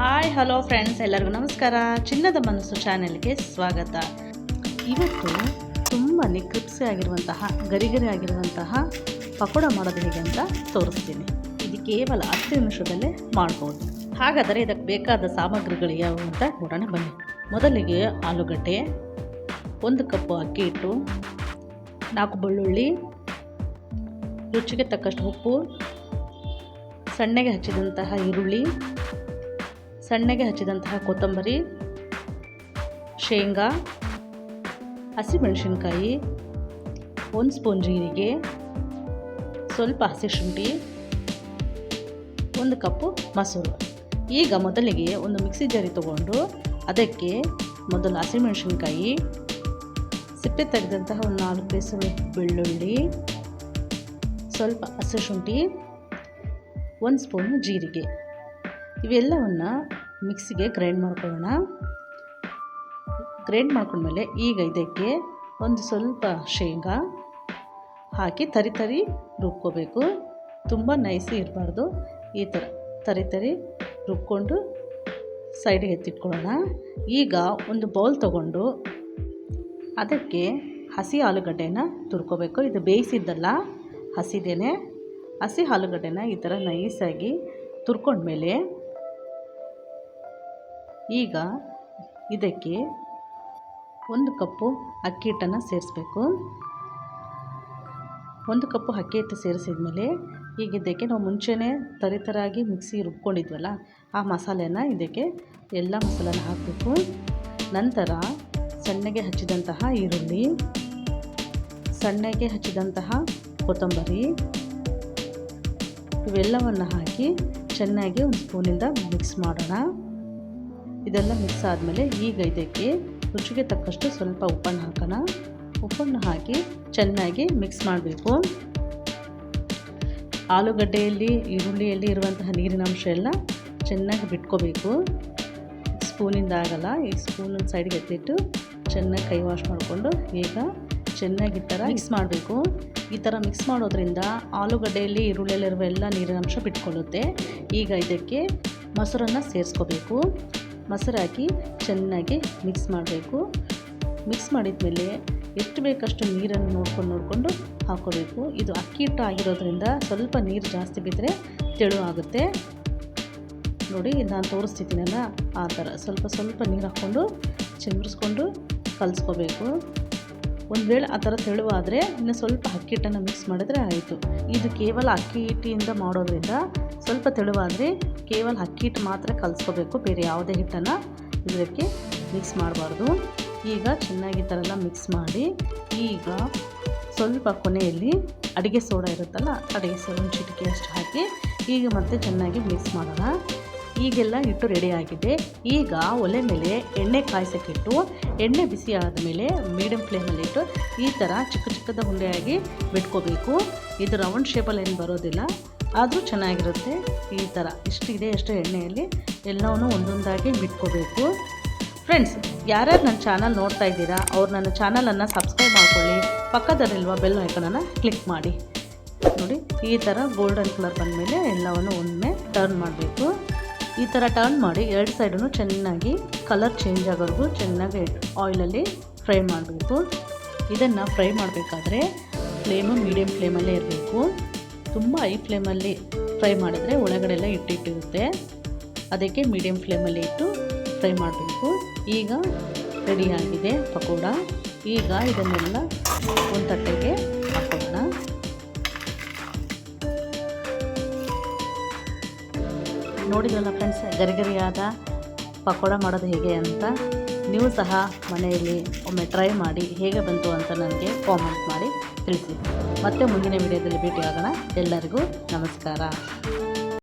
Hi hello friends, ಎಲ್ಲರಿಗೂ ನಮಸ್ಕಾರ. ಚಿನ್ನದ ಮನಸ್ಸು ಚಾನೆಲ್ಗೆ ಸ್ವಾಗತ. ಇವತ್ತು ತುಂಬಾ ಕ್ರಿಪ್ಸಿ ಆಗಿರುವಂತಹ ಗರಿ ಆಗಿರುವಂತಹ ಪಕೋಡ ಮಾಡೋದು ಹೇಗೆ ಅಂತ ತೋರಿಸ್ತೀನಿ. ಇದು ಕೇವಲ 10 ನಿಮಿಷದಲ್ಲೇ ಮಾಡ್ಬೋದು. ಹಾಗಾದರೆ ಇದಕ್ಕೆ ಬೇಕಾದ ಸಾಮಗ್ರಿಗಳು ಯಾವುವು ಅಂತ ನೋಡೋಣ ಬನ್ನಿ. ಮೊದಲಿಗೆ ಆಲೂಗಡ್ಡೆ, 1 ಕಪ್ ಅಕ್ಕಿ ಹಿಟ್ಟು, 4 ಬೆಳ್ಳುಳ್ಳಿ, ರುಚಿಗೆ ತಕ್ಕಷ್ಟು ಉಪ್ಪು, ಸಣ್ಣಗೆ ಹಚ್ಚಿದಂತಹ ಈರುಳ್ಳಿ, ಸಣ್ಣಗೆ ಹಚ್ಚಿದಂತಹ ಕೊತ್ತಂಬರಿ, ಶೇಂಗಾ, ಹಸಿಮೆಣಸಿನ್ಕಾಯಿ, 1 ಸ್ಪೂನ್ ಜೀರಿಗೆ, ಸ್ವಲ್ಪ ಹಸಿ ಶುಂಠಿ, 1 ಕಪ್ಪು ಮೊಸರು. ಈಗ ಮೊದಲಿಗೆ ಒಂದು ಮಿಕ್ಸಿ ಜಾರಿ ತಗೊಂಡು ಅದಕ್ಕೆ ಮೊದಲು ಹಸಿಮೆಣಸಿನ್ಕಾಯಿ, ಸಿಪ್ಪೆ ತೆಗೆದಂತಹ ಒಂದು 4 ಪೀಸ್ ಬೆಳ್ಳುಳ್ಳಿ, ಸ್ವಲ್ಪ ಹಸಿ ಶುಂಠಿ, 1 ಸ್ಪೂನ್ ಜೀರಿಗೆ ಇವೆಲ್ಲವನ್ನು ಮಿಕ್ಸಿಗೆ ಗ್ರೈಂಡ್ ಮಾಡ್ಕೊಳ್ಳೋಣ. ಗ್ರೈಂಡ್ ಮಾಡ್ಕೊಂಡ್ಮೇಲೆ ಈಗ ಇದಕ್ಕೆ ಒಂದು ಸ್ವಲ್ಪ ಶೇಂಗಾ ಹಾಕಿ ತರಿ ರುಬ್ಕೋಬೇಕು. ತುಂಬ ನೈಸಿ ಇರಬಾರ್ದು. ಈ ಥರ ತರಿ ರುಬ್ಕೊಂಡು ಸೈಡಿಗೆ ಎತ್ತಿಟ್ಕೊಳ್ಳೋಣ. ಈಗ ಒಂದು ಬೌಲ್ ತಗೊಂಡು ಅದಕ್ಕೆ ಹಸಿ ಆಲೂಗಡ್ಡೆನ ತುರ್ಕೋಬೇಕು. ಇದು ಬೇಯಿಸಿದ್ದಲ್ಲ, ಹಸಿದೇನೆ. ಹಸಿ ಆಲೂಗಡ್ಡೆನ ಈ ಥರ ನೈಸಾಗಿ ತುರ್ಕೊಂಡ್ಮೇಲೆ ಈಗ ಇದಕ್ಕೆ 1 ಕಪ್ಪು ಅಕ್ಕಿ ಹಿಟ್ಟನ್ನು ಸೇರಿಸ್ಬೇಕು. 1 ಕಪ್ಪು ಅಕ್ಕಿ ಹಿಟ್ಟು ಸೇರಿಸಿದ್ಮೇಲೆ ಈಗ ಇದಕ್ಕೆ ನಾವು ಮುಂಚೆನೇ ತರಿತರಾಗಿ ಮಿಕ್ಸಿ ರುಬ್ಕೊಂಡಿದ್ವಲ್ಲ, ಆ ಮಸಾಲೆನ ಇದಕ್ಕೆ ಎಲ್ಲ ಮಸಾಲೆನ ಹಾಕಬೇಕು. ನಂತರ ಸಣ್ಣಗೆ ಹಚ್ಚಿದಂತಹ ಈರುಳ್ಳಿ, ಸಣ್ಣಗೆ ಹಚ್ಚಿದಂತಹ ಕೊತ್ತಂಬರಿ ಇವೆಲ್ಲವನ್ನು ಹಾಕಿ ಚೆನ್ನಾಗಿ 1 ಸ್ಪೂನಿಂದ ಮಿಕ್ಸ್ ಮಾಡೋಣ. ಇದೆಲ್ಲ ಮಿಕ್ಸ್ ಆದಮೇಲೆ ಈಗ ಇದಕ್ಕೆ ರುಚಿಗೆ ತಕ್ಕಷ್ಟು ಸ್ವಲ್ಪ ಉಪ್ಪನ್ನು ಹಾಕೋಣ. ಉಪ್ಪನ್ನು ಹಾಕಿ ಚೆನ್ನಾಗಿ ಮಿಕ್ಸ್ ಮಾಡಬೇಕು. ಆಲೂಗಡ್ಡೆಯಲ್ಲಿ ಈರುಳ್ಳಿಯಲ್ಲಿ ಇರುವಂತಹ ನೀರಿನ ಅಂಶ ಎಲ್ಲ ಚೆನ್ನಾಗಿ ಬಿಟ್ಕೋಬೇಕು. ಸ್ಪೂನಿಂದ ಆಗಲ್ಲ. ಈ ಸ್ಪೂನನ್ನು ಸೈಡ್ಗೆ ಎತ್ತಿಟ್ಟು ಚೆನ್ನಾಗಿ ಕೈ ವಾಶ್ ಮಾಡಿಕೊಂಡು ಈಗ ಚೆನ್ನಾಗಿ ಈ ಥರ ಮಿಕ್ಸ್ ಮಾಡಬೇಕು. ಈ ಥರ ಮಿಕ್ಸ್ ಮಾಡೋದ್ರಿಂದ ಆಲೂಗಡ್ಡೆಯಲ್ಲಿ ಈರುಳ್ಳಿಯಲ್ಲಿರುವ ಎಲ್ಲ ನೀರಿನ ಅಂಶ ಬಿಟ್ಕೊಳ್ಳುತ್ತೆ. ಈಗ ಇದಕ್ಕೆ ಮೊಸರನ್ನು ಸೇರಿಸ್ಕೋಬೇಕು. ಮೊಸರು ಹಾಕಿ ಚೆನ್ನಾಗಿ ಮಿಕ್ಸ್ ಮಾಡಬೇಕು. ಮಿಕ್ಸ್ ಮಾಡಿದ್ಮೇಲೆ ಎಷ್ಟು ಬೇಕಷ್ಟು ನೀರನ್ನು ನೋಡಿಕೊಂಡು ಹಾಕೋಬೇಕು. ಇದು ಅಕ್ಕಿ ಹಿಟ್ಟು ಆಗಿರೋದ್ರಿಂದ ಸ್ವಲ್ಪ ನೀರು ಜಾಸ್ತಿ ಬಿದ್ದರೆ ತೆಳು ಆಗುತ್ತೆ. ನೋಡಿ, ನಾನು ತೋರಿಸ್ತಿದ್ದೀನಲ್ಲ ಆ ಥರ ಸ್ವಲ್ಪ ನೀರು ಹಾಕ್ಕೊಂಡು ಚಿಮ್ರಿಸ್ಕೊಂಡು ಕಲಿಸ್ಕೋಬೇಕು. ಒಂದು ವೇಳೆ ಆ ಥರ ತೆಳುವಾದರೆ ಇನ್ನು ಸ್ವಲ್ಪ ಅಕ್ಕಿ ಹಿಟ್ಟನ್ನು ಮಿಕ್ಸ್ ಮಾಡಿದ್ರೆ ಆಯಿತು. ಇದು ಕೇವಲ ಅಕ್ಕಿ ಹಿಟ್ಟಿಂದ ಮಾಡೋದ್ರಿಂದ ಸ್ವಲ್ಪ ತೆಳುವಾದರೆ ಕೇವಲ ಅಕ್ಕಿ ಹಿಟ್ಟು ಮಾತ್ರ ಕಲಿಸ್ಕೋಬೇಕು. ಬೇರೆ ಯಾವುದೇ ಹಿಟ್ಟನ್ನು ಇದಕ್ಕೆ ಮಿಕ್ಸ್ ಮಾಡಬಾರ್ದು. ಈಗ ಚೆನ್ನಾಗಿ ಈ ಥರ ಎಲ್ಲ ಮಿಕ್ಸ್ ಮಾಡಿ ಈಗ ಸ್ವಲ್ಪ ಕೊನೆಯಲ್ಲಿ ಅಡುಗೆ ಸೋಡಾ ಇರುತ್ತಲ್ಲ, ಅಡುಗೆ ಸೋಡಾ 1 ಚಿಟಿಕೆಯಷ್ಟು ಹಾಕಿ ಈಗ ಮತ್ತೆ ಚೆನ್ನಾಗಿ ಮಿಕ್ಸ್ ಮಾಡೋಣ. ಈಗೆಲ್ಲ ಹಿಟ್ಟು ರೆಡಿಯಾಗಿದೆ. ಈಗ ಒಲೆ ಮೇಲೆ ಎಣ್ಣೆ ಕಾಯಿಸೋಕ್ಕಿಟ್ಟು ಎಣ್ಣೆ ಬಿಸಿ ಆದಮೇಲೆ ಮೀಡಿಯಮ್ ಫ್ಲೇಮಲ್ಲಿಟ್ಟು ಈ ಥರ ಚಿಕ್ಕದ ಉಂಡೆಯಾಗಿ ಬಿಟ್ಕೋಬೇಕು. ಇದು ರೌಂಡ್ ಶೇಪಲ್ಲಿ ಏನು ಬರೋದಿಲ್ಲ, ಆದರೂ ಚೆನ್ನಾಗಿರುತ್ತೆ. ಈ ಥರ ಎಷ್ಟು ಎಣ್ಣೆಯಲ್ಲಿ ಎಲ್ಲವನ್ನೂ ಒಂದೊಂದಾಗಿ ಬಿಟ್ಕೋಬೇಕು. ಫ್ರೆಂಡ್ಸ್, ಯಾರ್ಯಾರು ನನ್ನ ಚಾನಲ್ ನೋಡ್ತಾ ಇದ್ದೀರಾ ಅವ್ರು ನನ್ನ ಚಾನಲನ್ನು ಸಬ್ಸ್ಕ್ರೈಬ್ ಮಾಡ್ಕೊಳ್ಳಿ. ಪಕ್ಕದಲ್ಲಿರುವ ಬೆಲ್ ಐಕನನ್ನು ಕ್ಲಿಕ್ ಮಾಡಿ. ನೋಡಿ, ಈ ಥರ ಗೋಲ್ಡನ್ ಕಲರ್ ಬಂದಮೇಲೆ ಎಲ್ಲವನ್ನು ಒಮ್ಮೆ ಟರ್ನ್ ಮಾಡಬೇಕು. ಈ ಥರ ಟರ್ನ್ ಮಾಡಿ 2 ಸೈಡನ್ನು ಚೆನ್ನಾಗಿ ಕಲರ್ ಚೇಂಜ್ ಆಗೋವರೆಗೂ ಚೆನ್ನಾಗಿ ಆಯಿಲಲ್ಲಿ ಫ್ರೈ ಮಾಡಬೇಕು. ಇದನ್ನು ಫ್ರೈ ಮಾಡಬೇಕಾದ್ರೆ ಫ್ಲೇಮು ಮೀಡಿಯಮ್ ಫ್ಲೇಮಲ್ಲೇ ಇರಬೇಕು. ತುಂಬ ಹೈ ಫ್ಲೇಮಲ್ಲಿ ಫ್ರೈ ಮಾಡಿದರೆ ಒಳಗಡೆ ಎಲ್ಲ ಇಟ್ಟಿರುತ್ತೆ. ಅದಕ್ಕೆ ಮೀಡಿಯಮ್ ಫ್ಲೇಮಲ್ಲಿ ಇಟ್ಟು ಫ್ರೈ ಮಾಡಬೇಕು. ಈಗ ರೆಡಿಯಾಗಿದೆ ಪಕೋಡ. ಈಗ ಇದನ್ನೆಲ್ಲ ಒಂದು ತಟ್ಟೆಗೆ ಹಾಕೋಣ. ನೋಡಿದ್ರಲ್ಲ ಫ್ರೆಂಡ್ಸ್, ಗರಿಗರಿಯಾದ ಪಕೋಡ ಮಾಡೋದು ಹೇಗೆ ಅಂತ. ನೀವು ಸಹ ಮನೆಯಲ್ಲಿ ಒಮ್ಮೆ ಟ್ರೈ ಮಾಡಿ ಹೇಗೆ ಬಂತು ಅಂತ ನನಗೆ ಕಾಮೆಂಟ್ ಮಾಡಿ ತಿಳಿಸಿ. ಮತ್ತೆ ಮುಂದಿನ ವಿಡಿಯೋದಲ್ಲಿ ಭೇಟಿಯಾಗೋಣ. ಎಲ್ಲರಿಗೂ ನಮಸ್ಕಾರ.